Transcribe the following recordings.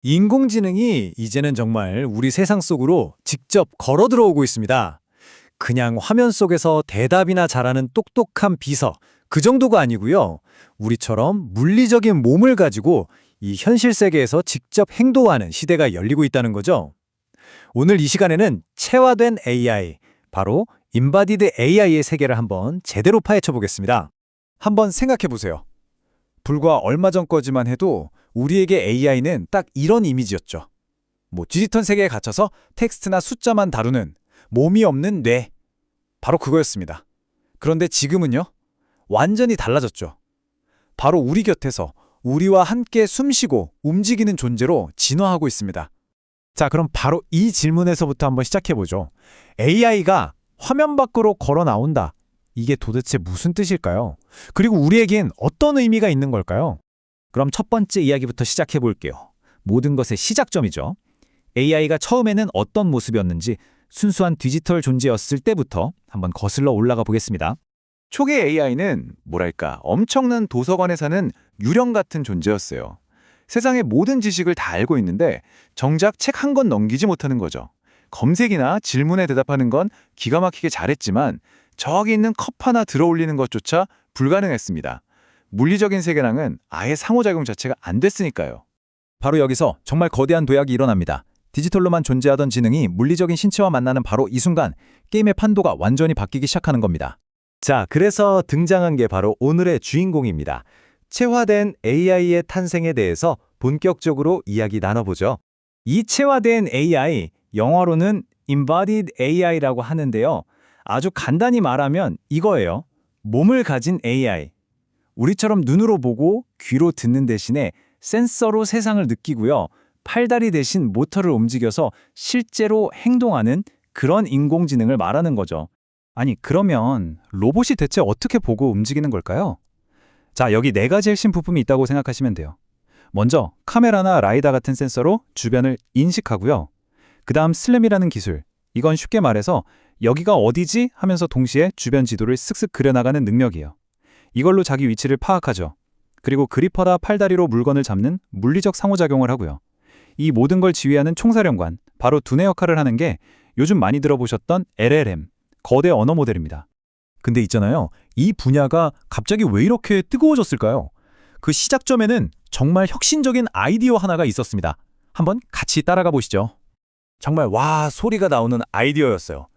인공지능이 이제는 정말 우리 세상 속으로 직접 걸어 들어오고 있습니다. 그냥 화면 속에서 대답이나 잘하는 똑똑한 비서, 그 정도가 아니고요. 우리처럼 물리적인 몸을 가지고 이 현실 세계에서 직접 행동하는 시대가 열리고 있다는 거죠. 오늘 이 시간에는 체화된 AI, 바로 Embodied AI의 세계를 한번 제대로 파헤쳐 보겠습니다. 한번 생각해 보세요. 불과 얼마 전 거지만 해도 우리에게 AI는 딱 이런 이미지였죠. 디지털 세계에 갇혀서 텍스트나 숫자만 다루는 몸이 없는 뇌. 바로 그거였습니다. 그런데 지금은요? 완전히 달라졌죠. 바로 우리 곁에서 우리와 함께 숨쉬고 움직이는 존재로 진화하고 있습니다. 자, 그럼 바로 이 질문에서부터 한번 시작해보죠. AI가 화면 밖으로 걸어 나온다. 이게 도대체 무슨 뜻일까요? 그리고 우리에겐 어떤 의미가 있는 걸까요? 그럼 첫 번째 이야기부터 시작해 볼게요. 모든 것의 시작점이죠. AI가 처음에는 어떤 모습이었는지 순수한 디지털 존재였을 때부터 한번 거슬러 올라가 보겠습니다. 초기 AI는 엄청난 도서관에 사는 유령 같은 존재였어요. 세상의 모든 지식을 다 알고 있는데 정작 책 한 권 넘기지 못하는 거죠. 검색이나 질문에 대답하는 건 기가 막히게 잘했지만 저기 있는 컵 하나 들어올리는 것조차 불가능했습니다. 물리적인 세계랑은 아예 상호작용 자체가 안 됐으니까요. 바로 여기서 정말 거대한 도약이 일어납니다. 디지털로만 존재하던 지능이 물리적인 신체와 만나는 바로 이 순간 게임의 판도가 완전히 바뀌기 시작하는 겁니다. 자, 그래서 등장한 게 바로 오늘의 주인공입니다. 체화된 AI의 탄생에 대해서 본격적으로 이야기 나눠보죠. 이 체화된 AI, 영어로는 Embodied AI라고 하는데요. 아주 간단히 말하면 이거예요. 몸을 가진 AI. 우리처럼 눈으로 보고 귀로 듣는 대신에 센서로 세상을 느끼고요. 팔다리 대신 모터를 움직여서 실제로 행동하는 그런 인공지능을 말하는 거죠. 아니, 그러면 로봇이 대체 어떻게 보고 움직이는 걸까요? 자, 여기 네 가지 핵심 부품이 있다고 생각하시면 돼요. 먼저 카메라나 라이다 같은 센서로 주변을 인식하고요. 그 다음 슬램이라는 기술. 이건 쉽게 말해서 여기가 어디지 하면서 동시에 주변 지도를 쓱쓱 그려나가는 능력이에요. 이걸로 자기 위치를 파악하죠. 그리고 그리퍼나 팔다리로 물건을 잡는 물리적 상호작용을 하고요. 이 모든 걸 지휘하는 총사령관, 바로 두뇌 역할을 하는 게 요즘 많이 들어보셨던 LLM, 거대 언어 모델입니다. 근데 있잖아요. 이 분야가 갑자기 왜 이렇게 뜨거워졌을까요? 그 시작점에는 정말 혁신적인 아이디어 하나가 있었습니다. 한번 같이 따라가 보시죠. 정말 와 소리가 나오는 아이디어였어요.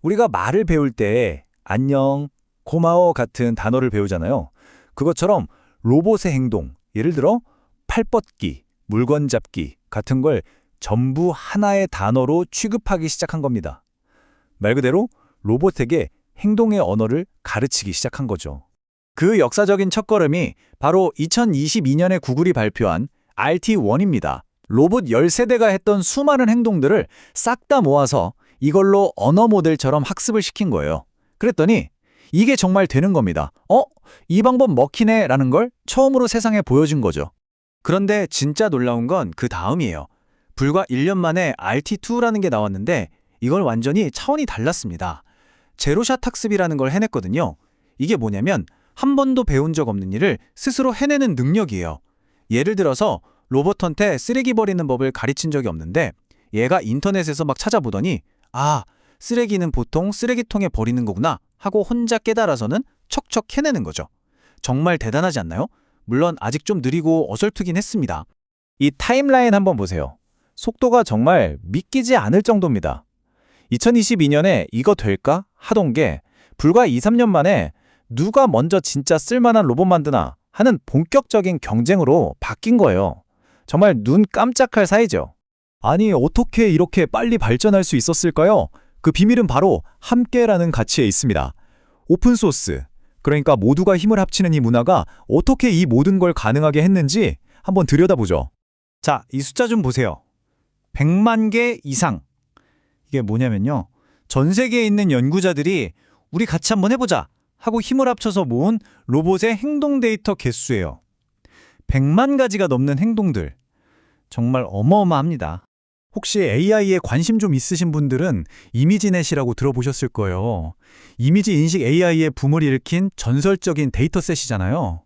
우리가 말을 배울 때 안녕, 고마워 같은 단어를 배우잖아요. 그것처럼 로봇의 행동, 예를 들어 팔 뻗기, 물건 잡기 같은 걸 전부 하나의 단어로 취급하기 시작한 겁니다. 말 그대로 로봇에게 행동의 언어를 가르치기 시작한 거죠. 그 역사적인 첫걸음이 바로 2022년에 구글이 발표한 RT1입니다. 로봇 10세대가 했던 수많은 행동들을 싹 다 모아서 이걸로 언어 모델처럼 학습을 시킨 거예요. 그랬더니 이게 정말 되는 겁니다. 이 방법 먹히네 라는 걸 처음으로 세상에 보여준 거죠. 그런데 진짜 놀라운 건 그 다음이에요. 불과 1년 만에 RT2라는 게 나왔는데 이걸 완전히 차원이 달랐습니다. 제로샷 학습이라는 걸 해냈거든요. 이게 뭐냐면 한 번도 배운 적 없는 일을 스스로 해내는 능력이에요. 예를 들어서 로봇한테 쓰레기 버리는 법을 가르친 적이 없는데 얘가 인터넷에서 막 찾아보더니 쓰레기는 보통 쓰레기통에 버리는 거구나 하고 혼자 깨달아서는 척척 해내는 거죠. 정말 대단하지 않나요? 물론 아직 좀 느리고 어설프긴 했습니다. 이 타임라인 한번 보세요. 속도가 정말 믿기지 않을 정도입니다. 2022년에 이거 될까? 하던 게 불과 2, 3년 만에 누가 먼저 진짜 쓸만한 로봇 만드나 하는 본격적인 경쟁으로 바뀐 거예요. 정말 눈 깜짝할 사이죠. 아니, 어떻게 이렇게 빨리 발전할 수 있었을까요? 그 비밀은 바로 함께라는 가치에 있습니다. 오픈소스, 그러니까 모두가 힘을 합치는 이 문화가 어떻게 이 모든 걸 가능하게 했는지 한번 들여다보죠. 자, 이 숫자 좀 보세요. 100만 개 이상. 이게 뭐냐면요. 전 세계에 있는 연구자들이 우리 같이 한번 해보자 하고 힘을 합쳐서 모은 로봇의 행동 데이터 개수예요. 100만 가지가 넘는 행동들. 정말 어마어마합니다. 혹시 AI에 관심 좀 있으신 분들은 이미지넷이라고 들어보셨을 거예요. 이미지 인식 AI의 붐을 일으킨 전설적인 데이터셋이잖아요.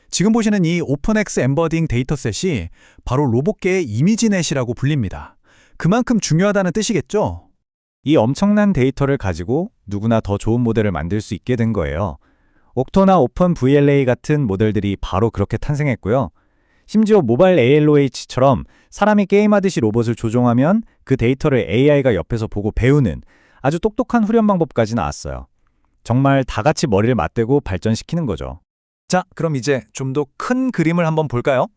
지금 보시는 이 오픈X 엠버딩 데이터셋이 바로 로봇계의 이미지넷이라고 불립니다. 그만큼 중요하다는 뜻이겠죠? 이 엄청난 데이터를 가지고 누구나 더 좋은 모델을 만들 수 있게 된 거예요. 옥토나 오픈 VLA 같은 모델들이 바로 그렇게 탄생했고요. 심지어 모바일 ALOH처럼 사람이 게임하듯이 로봇을 조종하면 그 데이터를 AI가 옆에서 보고 배우는 아주 똑똑한 후련 방법까지 나왔어요. 정말 다 같이 머리를 맞대고 발전시키는 거죠. 자, 그럼 이제 좀 더 큰 그림을 한번 볼까요?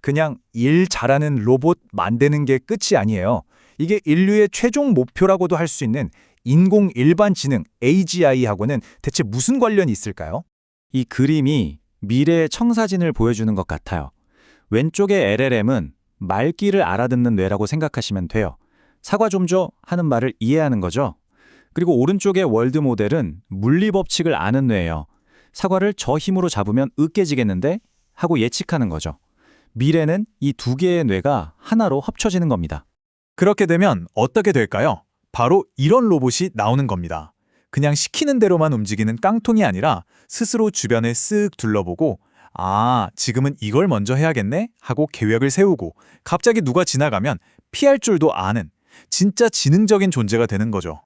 그냥 일 잘하는 로봇 만드는 게 끝이 아니에요. 이게 인류의 최종 목표라고도 할 수 있는 인공 일반지능 AGI하고는 대체 무슨 관련이 있을까요? 이 그림이 미래의 청사진을 보여주는 것 같아요. 왼쪽의 LLM은 말귀를 알아듣는 뇌라고 생각하시면 돼요. 사과 좀 줘 하는 말을 이해하는 거죠. 그리고 오른쪽의 월드 모델은 물리 법칙을 아는 뇌예요. 사과를 저 힘으로 잡으면 으깨지겠는데? 하고 예측하는 거죠. 미래는 이 두 개의 뇌가 하나로 합쳐지는 겁니다. 그렇게 되면 어떻게 될까요? 바로 이런 로봇이 나오는 겁니다. 그냥 시키는 대로만 움직이는 깡통이 아니라 스스로 주변을 쓱 둘러보고 아, 지금은 이걸 먼저 해야겠네? 하고 계획을 세우고 갑자기 누가 지나가면 피할 줄도 아는 진짜 지능적인 존재가 되는 거죠.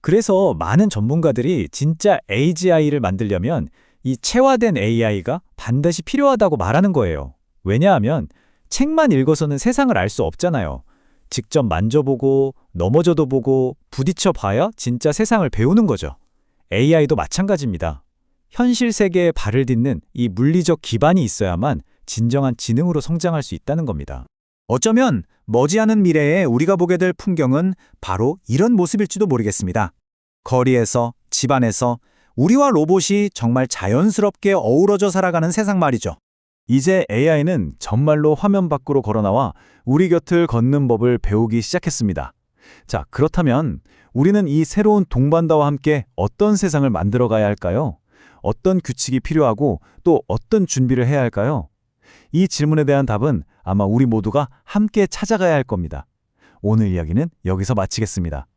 그래서 많은 전문가들이 진짜 AGI를 만들려면 이 체화된 AI가 반드시 필요하다고 말하는 거예요. 왜냐하면 책만 읽어서는 세상을 알 수 없잖아요. 직접 만져보고 넘어져도 보고 부딪혀 봐야 진짜 세상을 배우는 거죠. AI도 마찬가지입니다. 현실 세계에 발을 딛는 이 물리적 기반이 있어야만 진정한 지능으로 성장할 수 있다는 겁니다. 어쩌면 머지않은 미래에 우리가 보게 될 풍경은 바로 이런 모습일지도 모르겠습니다. 거리에서, 집안에서 우리와 로봇이 정말 자연스럽게 어우러져 살아가는 세상 말이죠. 이제 AI는 정말로 화면 밖으로 걸어나와 우리 곁을 걷는 법을 배우기 시작했습니다. 자, 그렇다면 우리는 이 새로운 동반자와 함께 어떤 세상을 만들어 가야 할까요? 어떤 규칙이 필요하고 또 어떤 준비를 해야 할까요? 이 질문에 대한 답은 아마 우리 모두가 함께 찾아가야 할 겁니다. 오늘 이야기는 여기서 마치겠습니다.